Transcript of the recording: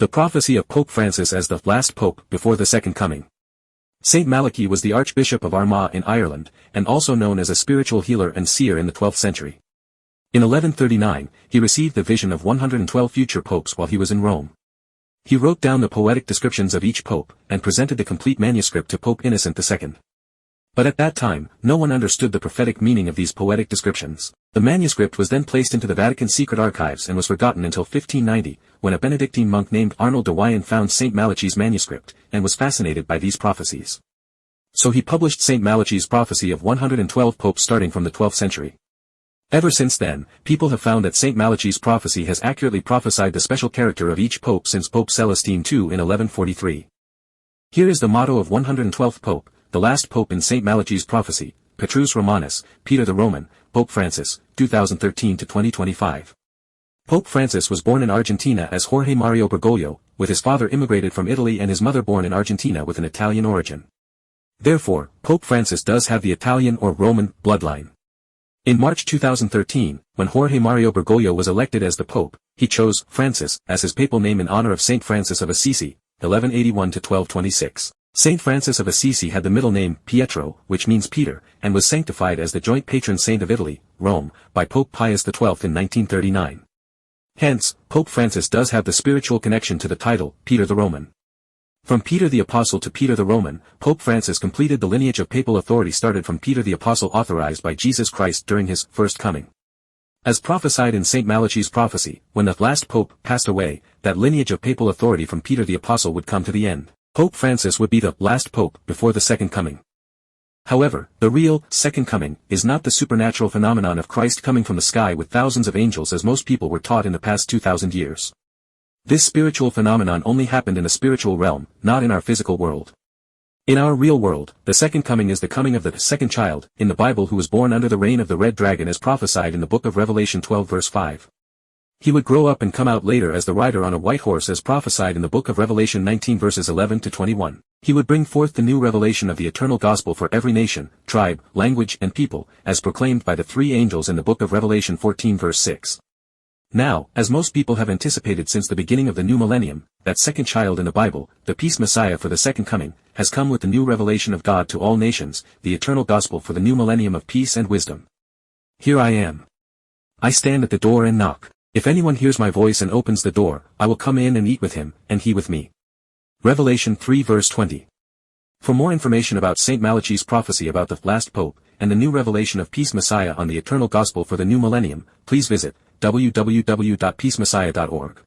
The prophecy of Pope Francis as the last pope before the Second Coming. Saint Malachy was the Archbishop of Armagh in Ireland, and also known as a spiritual healer and seer in the 12th century. In 1139, he received the vision of 112 future popes while he was in Rome. He wrote down the poetic descriptions of each pope, and presented the complete manuscript to Pope Innocent II. But at that time, no one understood the prophetic meaning of these poetic descriptions. The manuscript was then placed into the Vatican secret archives and was forgotten until 1590, when a Benedictine monk named Arnold de Wyan found St. Malachy's manuscript, and was fascinated by these prophecies. So he published St. Malachy's prophecy of 112 popes starting from the 12th century. Ever since then, people have found that St. Malachy's prophecy has accurately prophesied the special character of each pope since Pope Celestine II in 1143. Here is the motto of 112th Pope, the last pope in St. Malachy's prophecy, Petrus Romanus, Peter the Roman, Pope Francis, 2013 to 2025. Pope Francis was born in Argentina as Jorge Mario Bergoglio, with his father immigrated from Italy and his mother born in Argentina with an Italian origin. Therefore, Pope Francis does have the Italian or Roman bloodline. In March 2013, when Jorge Mario Bergoglio was elected as the Pope, he chose Francis as his papal name in honor of Saint Francis of Assisi, 1181 to 1226. Saint Francis of Assisi had the middle name Pietro, which means Peter, and was sanctified as the joint patron saint of Italy, Rome, by Pope Pius XII in 1939. Hence, Pope Francis does have the spiritual connection to the title, Peter the Roman. From Peter the Apostle to Peter the Roman, Pope Francis completed the lineage of papal authority started from Peter the Apostle authorized by Jesus Christ during his first coming. As prophesied in St. Malachy's prophecy, when the last pope passed away, that lineage of papal authority from Peter the Apostle would come to the end. Pope Francis would be the last pope before the Second Coming. However, the real Second Coming is not the supernatural phenomenon of Christ coming from the sky with thousands of angels as most people were taught in the past 2,000 years. This spiritual phenomenon only happened in a spiritual realm, not in our physical world. In our real world, the Second Coming is the coming of the second child, in the Bible who was born under the reign of the red dragon as prophesied in the book of Revelation 12 verse 5. He would grow up and come out later as the rider on a white horse as prophesied in the book of Revelation 19 verses 11 to 21. He would bring forth the new revelation of the eternal gospel for every nation, tribe, language and people, as proclaimed by the three angels in the book of Revelation 14 verse 6. Now, as most people have anticipated since the beginning of the new millennium, that second child in the Bible, the peace Messiah for the Second Coming, has come with the new revelation of God to all nations, the eternal gospel for the new millennium of peace and wisdom. Here I am. I stand at the door and knock. If anyone hears my voice and opens the door, I will come in and eat with him, and he with me. Revelation 3 verse 20. For more information about St. Malachy's prophecy about the last pope, and the new revelation of Peace Messiah on the eternal gospel for the new millennium, please visit www.peacemessiah.org.